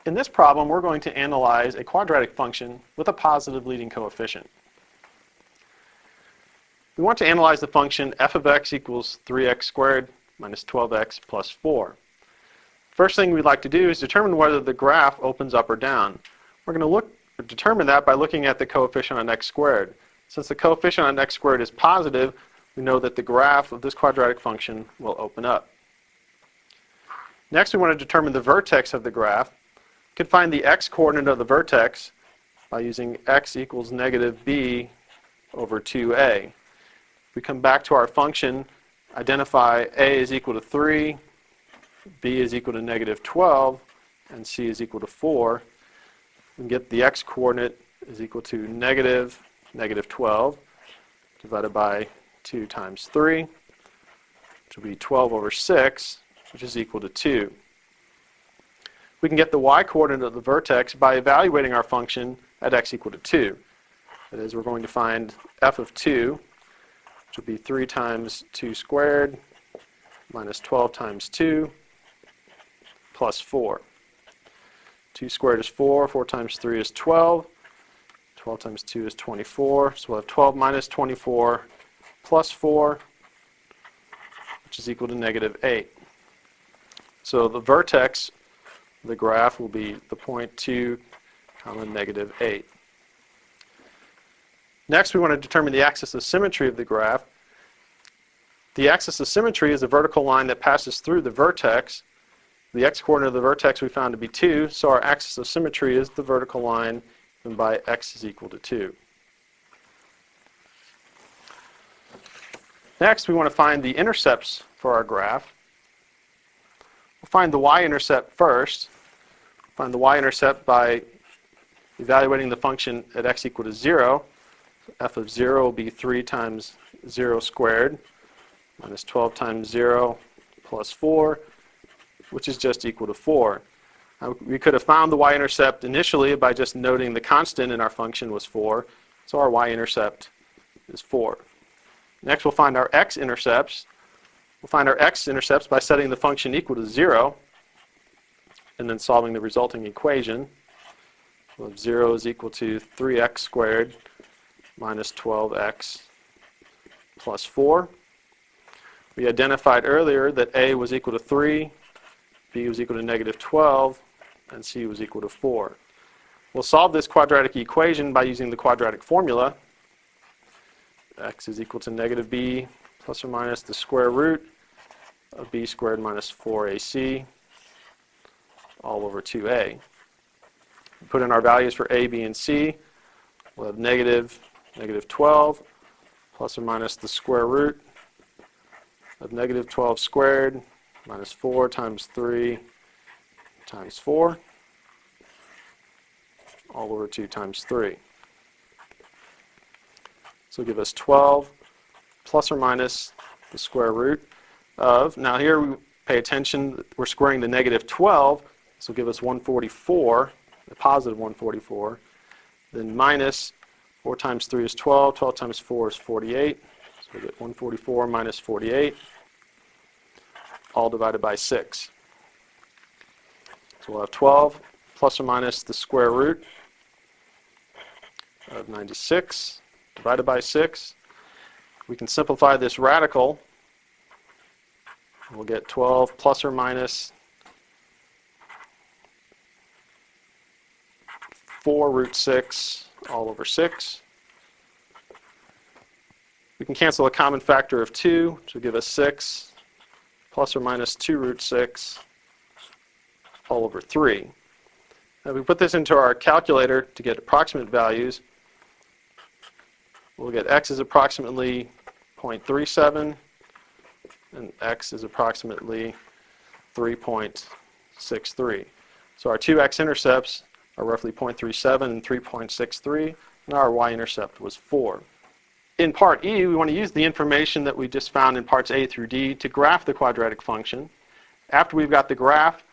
In this problem, we're going to analyze a quadratic function with a positive leading coefficient. We want to analyze the function f of x equals 3x squared minus 12x plus 4. First thing we'd like to do is determine whether the graph opens up or down. We're going to determine that by looking at the coefficient on x squared. Since the coefficient on x squared is positive, we know that the graph of this quadratic function will open up. Next, we want to determine the vertex of the graph. We can find the x-coordinate of the vertex by using x equals negative b over 2a. We come back to our function, identify a is equal to 3, b is equal to negative 12, and c is equal to 4. We can get the x-coordinate is equal to negative 12 divided by 2 times 3, which will be 12 over 6, which is equal to 2. We can get the y-coordinate of the vertex by evaluating our function at x equal to 2. That is, we're going to find f of 2, which will be 3 times 2 squared minus 12 times 2 plus 4. 2 squared is 4, 4 times 3 is 12, 12 times 2 is 24, so we'll have 12 minus 24 plus 4, which is equal to negative 8. So the vertex of the graph will be the point 2, negative 8. Next, we want to determine the axis of symmetry of the graph. The axis of symmetry is a vertical line that passes through the vertex. The x-coordinate of the vertex we found to be 2, so our axis of symmetry is the vertical line given by x is equal to 2. Next, we want to find the intercepts for our graph. We'll find the y-intercept first. Find the y-intercept by evaluating the function at x equal to 0. F of 0 will be 3 times 0 squared minus 12 times 0 plus 4, which is just equal to 4. We could have found the y-intercept initially by just noting the constant in our function was 4, so our y-intercept is 4. Next, we'll find our x-intercepts. We'll find our x-intercepts by setting the function equal to 0 and then solving the resulting equation. Well, 0 is equal to 3x squared minus 12x plus 4. We identified earlier that a was equal to 3, b was equal to negative 12, and c was equal to 4. We'll solve this quadratic equation by using the quadratic formula. X is equal to negative b plus or minus the square root of b squared minus 4ac all over 2a. We put in our values for a, b, and c. We'll have negative 12 plus or minus the square root of negative 12 squared minus 4 times 3 times 4 all over 2 times 3. So give us 12 plus or minus the square root of, now here we pay attention, we're squaring the negative 12, so give us 144, a positive 144, then minus 4 times 3 is 12, 12 times 4 is 48, so we get 144 minus 48, all divided by 6. So we'll have 12 plus or minus the square root of 96 divided by 6. We can simplify this radical. We'll get 12 plus or minus 4 root 6 all over 6. We can cancel a common factor of 2, which will give us 6 plus or minus 2 root 6 all over 3. Now, if we put this into our calculator to get approximate values, we'll get x is approximately 0.37 and x is approximately 3.63. So our two x-intercepts are roughly 0.37 and 3.63, and our y-intercept was 4. In part E, we want to use the information that we just found in parts A through D to graph the quadratic function. After we've got the graph,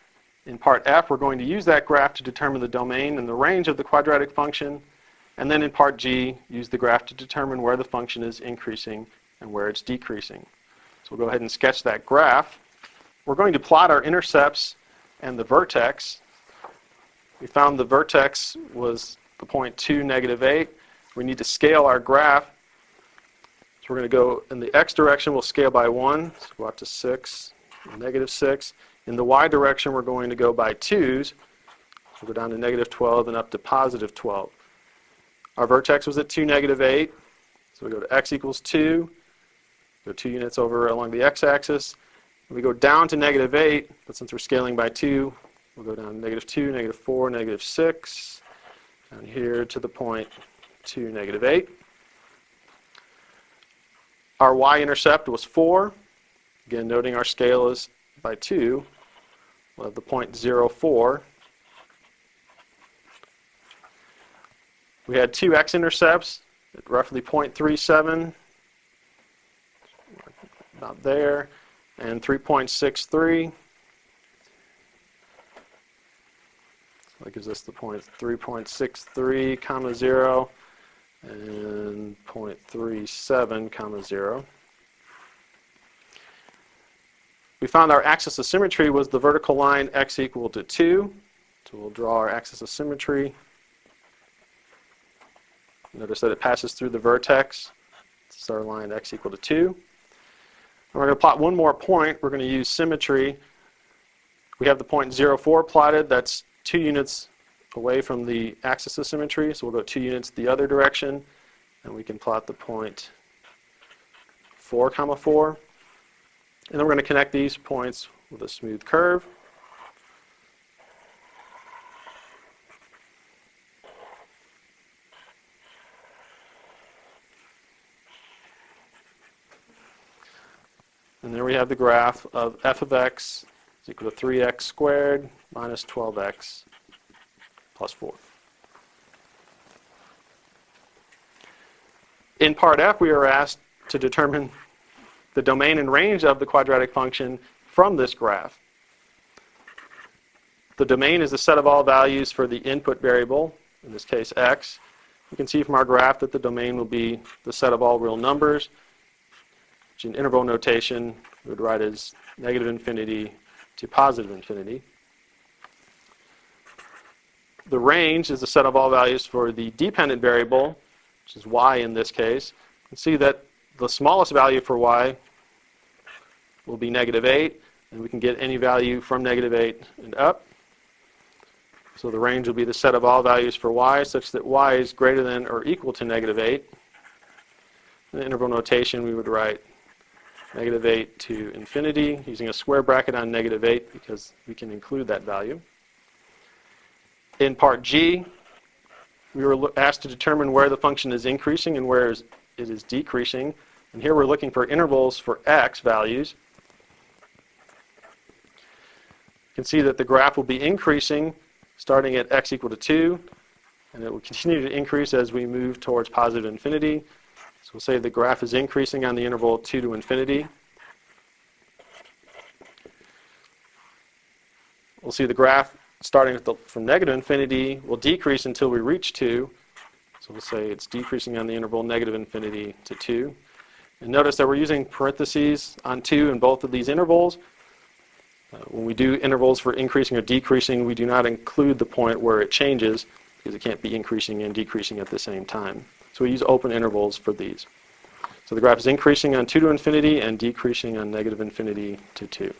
in part F, we're going to use that graph to determine the domain and the range of the quadratic function. And then in part G, use the graph to determine where the function is increasing and where it's decreasing. So we'll go ahead and sketch that graph. We're going to plot our intercepts and the vertex. We found the vertex was the point 2, -8. We need to scale our graph. So we're going to go in the x direction, we'll scale by 1, so go up to 6, -6. In the y direction, we're going to go by 2s. We'll go down to -12 and up to +12. Our vertex was at 2, -8. So we go to x equals 2, go 2 units over along the x-axis. We go down to -8, but since we're scaling by 2, we'll go down to -2, -4, -6, down here to the point 2, -8. Our y-intercept was 4. Again, noting our scale is by 2, we'll have the point 0,4. We had 2 x-intercepts at roughly 0.37, about there, and 3.63. So that gives us the point 3.63, 0, and 0.37, 0. We found our axis of symmetry was the vertical line x equal to 2. So we'll draw our axis of symmetry. Notice that it passes through the vertex. This is our line x equal to 2. And we're going to plot one more point. We're going to use symmetry. We have the point 0,4 plotted. That's 2 units away from the axis of symmetry. So we'll go 2 units the other direction. And we can plot the point 4, 4. And then we're going to connect these points with a smooth curve. And there we have the graph of f of x is equal to 3x squared minus 12x plus 4. In part F, we are asked to determine the domain and range of the quadratic function from this graph. The domain is the set of all values for the input variable, in this case x. You can see from our graph that the domain will be the set of all real numbers, which in interval notation we would write as -∞ to +∞. The range is the set of all values for the dependent variable, which is y in this case. You can see that the smallest value for y will be -8, and we can get any value from -8 and up. So the range will be the set of all values for y such that y is greater than or equal to -8. In the interval notation, we would write -8 to infinity, using a square bracket on -8 because we can include that value. In part G, we were asked to determine where the function is increasing and where it is decreasing. And here we're looking for intervals for x values. You can see that the graph will be increasing starting at x equal to 2, and it will continue to increase as we move towards +∞. So we'll say the graph is increasing on the interval 2 to infinity. We'll see the graph starting from -∞ will decrease until we reach 2. So we'll say it's decreasing on the interval -∞ to 2. And notice that we're using parentheses on 2 in both of these intervals. When we do intervals for increasing or decreasing, we do not include the point where it changes because it can't be increasing and decreasing at the same time. So we use open intervals for these. So the graph is increasing on 2 to infinity and decreasing on -∞ to 2.